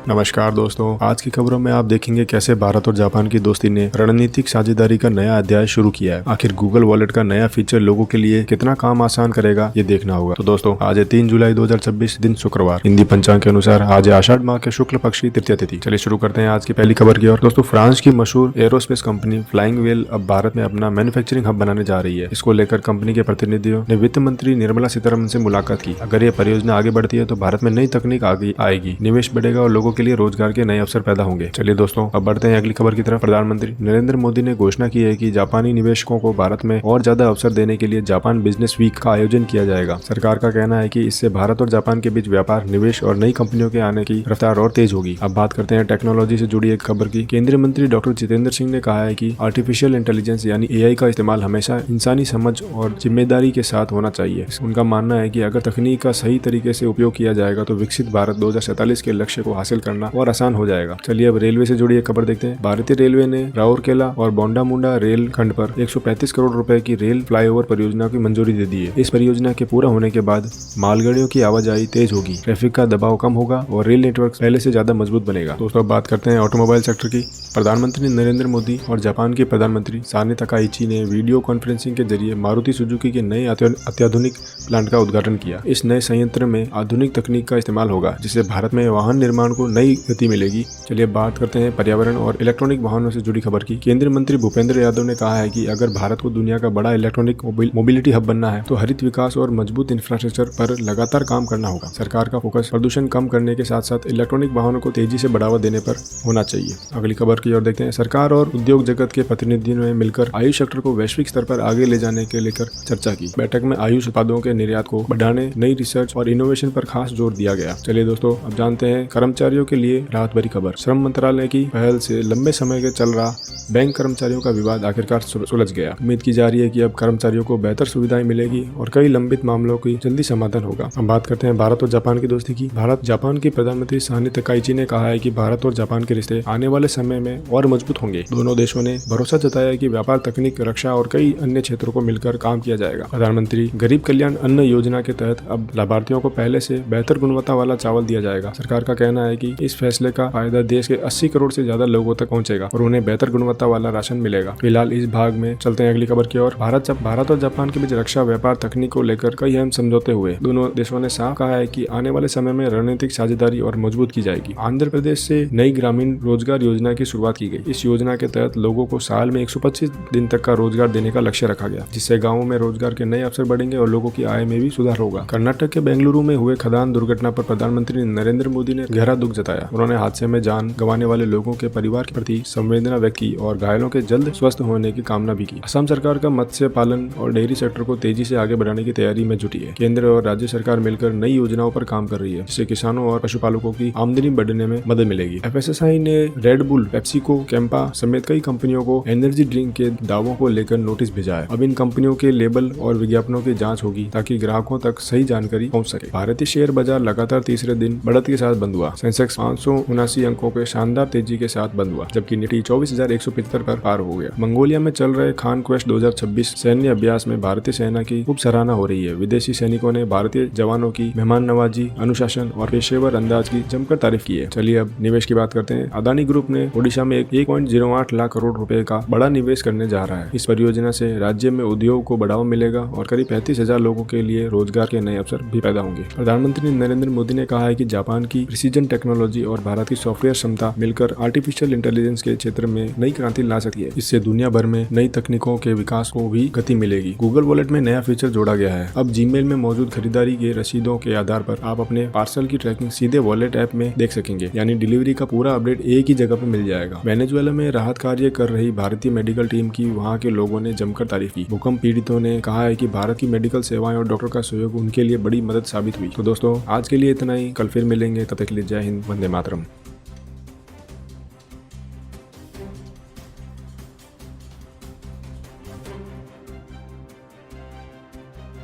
नमस्कार दोस्तों, आज की खबरों में आप देखेंगे कैसे भारत और जापान की दोस्ती ने रणनीतिक साझेदारी का नया अध्याय शुरू किया है। आखिर गूगल वॉलेट का नया फीचर लोगों के लिए कितना काम आसान करेगा, ये देखना होगा। तो दोस्तों, आज है 3 जुलाई 2026 दिन शुक्रवार। हिंदी पंचांग के अनुसार आज है आषाढ़ माह के शुक्ल पक्ष की तृतीया तिथि। चलिए शुरू करते हैं आज की पहली खबर की ओर। दोस्तों, फ्रांस की मशहूर एरोस्पेस कंपनी फ्लाइंग व्हेल अब भारत में अपना मैन्युफैक्चरिंग हब बनाने जा रही है। इसको लेकर कंपनी के प्रतिनिधियों ने वित्त मंत्री निर्मला सीतारमण से मुलाकात की। अगर ये परियोजना आगे बढ़ती है तो भारत में नई तकनीक आगे आएगी, निवेश बढ़ेगा और लोगों के लिए रोजगार के नए अवसर पैदा होंगे। चलिए दोस्तों, अब बढ़ते हैं अगली खबर की तरफ। प्रधानमंत्री नरेंद्र मोदी ने घोषणा की है कि जापानी निवेशकों को भारत में और ज्यादा अवसर देने के लिए जापान बिजनेस वीक का आयोजन किया जाएगा। सरकार का कहना है कि इससे भारत और जापान के बीच व्यापार, निवेश और नई कंपनियों के आने की रफ्तार और तेज होगी। अब बात करते हैं टेक्नोलॉजी से जुड़ी एक खबर की। केंद्रीय मंत्री डॉक्टर जितेंद्र सिंह ने कहा है कि आर्टिफिशियल इंटेलिजेंस यानी एआई का इस्तेमाल हमेशा इंसानी समझ और जिम्मेदारी के साथ होना चाहिए। उनका मानना है कि अगर तकनीक का सही तरीके से उपयोग किया जाएगा तो विकसित भारत 2047 के लक्ष्य को हासिल करना और आसान हो जाएगा। चलिए अब रेलवे से जुड़ी एक खबर देखते हैं। भारतीय रेलवे ने राउरकेला और बोंडा मुंडा रेल खंड पर 135 करोड़ रुपए की रेल फ्लाईओवर परियोजना की मंजूरी दे दी है। इस परियोजना के पूरा होने के बाद मालगाड़ियों की आवाजाही तेज होगी, ट्रैफिक का दबाव कम होगा और रेल नेटवर्क पहले से ज्यादा मजबूत बनेगा। दोस्तों, अब बात करते हैं ऑटोमोबाइल सेक्टर की। प्रधानमंत्री नरेंद्र मोदी और जापान के प्रधानमंत्री साने तकाइची ने वीडियो कॉन्फ्रेंसिंग के जरिए मारुति सुजुकी के नए अत्याधुनिक प्लांट का उद्घाटन किया। इस नए संयंत्र में आधुनिक तकनीक का इस्तेमाल होगा, जिससे भारत में वाहन निर्माण को नई गति मिलेगी। चलिए बात करते हैं पर्यावरण और इलेक्ट्रॉनिक वाहनों से जुड़ी खबर की। केंद्रीय मंत्री भूपेंद्र यादव ने कहा है कि अगर भारत को दुनिया का बड़ा इलेक्ट्रॉनिक मोबिलिटी हब बनना है तो हरित विकास और मजबूत इंफ्रास्ट्रक्चर पर लगातार काम करना होगा। सरकार का फोकस प्रदूषण कम करने के साथ साथ इलेक्ट्रॉनिक वाहनों को तेजी से बढ़ावा देने पर होना चाहिए। अगली खबर की ओर देखते हैं। सरकार और उद्योग जगत के प्रतिनिधियों ने मिलकर आयुष सेक्टर को वैश्विक स्तर पर आगे ले जाने के लेकर चर्चा की। बैठक में आयुष उत्पादों के निर्यात को बढ़ाने, नई रिसर्च और इनोवेशन पर खास जोर दिया गया। चलिए दोस्तों, अब जानते हैं कर्मचारियों के लिए राहत भरी खबर। श्रम मंत्रालय की पहल से लंबे समय के चल रहा बैंक कर्मचारियों का विवाद आखिरकार सुलझ गया। उम्मीद की जा रही है कि अब कर्मचारियों को बेहतर सुविधाएं मिलेगी और कई लंबित मामलों की जल्दी समाधान होगा। अब बात करते हैं भारत और जापान की दोस्ती की। भारत जापान के प्रधानमंत्री साने तकाइची ने कहा है कि भारत और जापान के रिश्ते आने वाले समय में और मजबूत होंगे। दोनों देशों ने भरोसा जताया है कि व्यापार, तकनीक, रक्षा और कई अन्य क्षेत्रों को मिलकर काम किया जाएगा। प्रधानमंत्री गरीब कल्याण अन्न योजना के तहत अब लाभार्थियों को पहले से बेहतर गुणवत्ता वाला चावल दिया जाएगा। सरकार का कहना है कि इस फैसले का फायदा देश के 80 करोड़ से ज्यादा लोगों तक पहुंचेगा और उन्हें बेहतर गुणवत्ता वाला राशन मिलेगा। फिलहाल इस भाग में चलते हैं अगली खबर की ओर। भारत और जापान के बीच रक्षा, व्यापार, तकनीक को लेकर कई अहम समझौते हुए। दोनों देशों ने साफ कहा है कि आने वाले समय में रणनीतिक साझेदारी और मजबूत की जाएगी। आंध्र प्रदेश से नई ग्रामीण रोजगार योजना की शुरुआत की गई। इस योजना के तहत लोगों को साल में 125 दिन तक का रोजगार देने का लक्ष्य रखा गया, जिससे गाँवों में रोजगार के नए अवसर बढ़ेंगे और लोगों की आय में भी सुधार होगा। कर्नाटक के बेंगलुरु में हुए खदान दुर्घटना पर प्रधानमंत्री नरेंद्र मोदी ने गहरा दुख जताया। उन्होंने हादसे में जान गंवाने वाले लोगों के परिवार के प्रति संवेदना व्यक्त की और घायलों के जल्द स्वस्थ होने की कामना भी की। असम सरकार का मत्स्य पालन और डेयरी सेक्टर को तेजी से आगे बढ़ाने की तैयारी में जुटी है। केंद्र और राज्य सरकार मिलकर नई योजनाओं पर काम कर रही है, जिससे किसानों और पशुपालकों की आमदनी बढ़ने में मदद मिलेगी। एफएसएसआई ने रेड बुल, पेप्सिको, कैंपा समेत कई कंपनियों को एनर्जी ड्रिंक के दावों को लेकर नोटिस भेजा है। अब इन कंपनियों के लेबल और विज्ञापनों की जाँच होगी ताकि ग्राहकों तक सही जानकारी पहुँच सके। भारतीय शेयर बाजार लगातार तीसरे दिन बढ़त के साथ बंद हुआ। सेंसेक्स 579 अंकों के शानदार तेजी के साथ बंद हुआ, जबकि निफ्टी 24,175 पर पार हो गया। मंगोलिया में चल रहे खान क्वेस्ट 2026 सैन्य अभ्यास में भारतीय सेना की खूब सराहना हो रही है। विदेशी सैनिकों ने भारतीय जवानों की मेहमान नवाजी, अनुशासन और पेशेवर अंदाज की जमकर तारीफ की है। चलिए अब निवेश की बात करते हैं। अदानी ग्रुप ने ओडिशा में 1.08 लाख करोड़ रुपए का बड़ा निवेश करने जा रहा है। इस परियोजना से राज्य में उद्योग को बढ़ावा मिलेगा और करीब 35,000 लोगों के लिए रोजगार के नए अवसर भी पैदा होंगे। प्रधानमंत्री नरेंद्र मोदी ने कहा है कि जापान की प्रिसीजन टेक्नोलॉजी और भारत की सॉफ्टवेयर क्षमता मिलकर आर्टिफिशियल इंटेलिजेंस के क्षेत्र में नई क्रांति ला सकती है। इससे दुनिया भर में नई तकनीकों के विकास को भी गति मिलेगी। गूगल वॉलेट में नया फीचर जोड़ा गया है। अब जीमेल में मौजूद खरीदारी के रसीदों के आधार पर आप अपने पार्सल की ट्रैकिंग सीधे वॉलेट ऐप में देख सकेंगे, यानी डिलीवरी का पूरा अपडेट एक ही जगह पर मिल जाएगा। वेनेजुएला में राहत कार्य कर रही भारतीय मेडिकल टीम की वहां के लोगों ने जमकर तारीफ की। भूकंप पीड़ितों ने कहा है कि भारत की मेडिकल सेवाएं और डॉक्टर का सहयोग उनके लिए बड़ी मदद साबित हुई। तो दोस्तों, आज के लिए इतना ही। कल फिर मिलेंगे, तब तक के लिए जय हिंद, वंदे मातरम।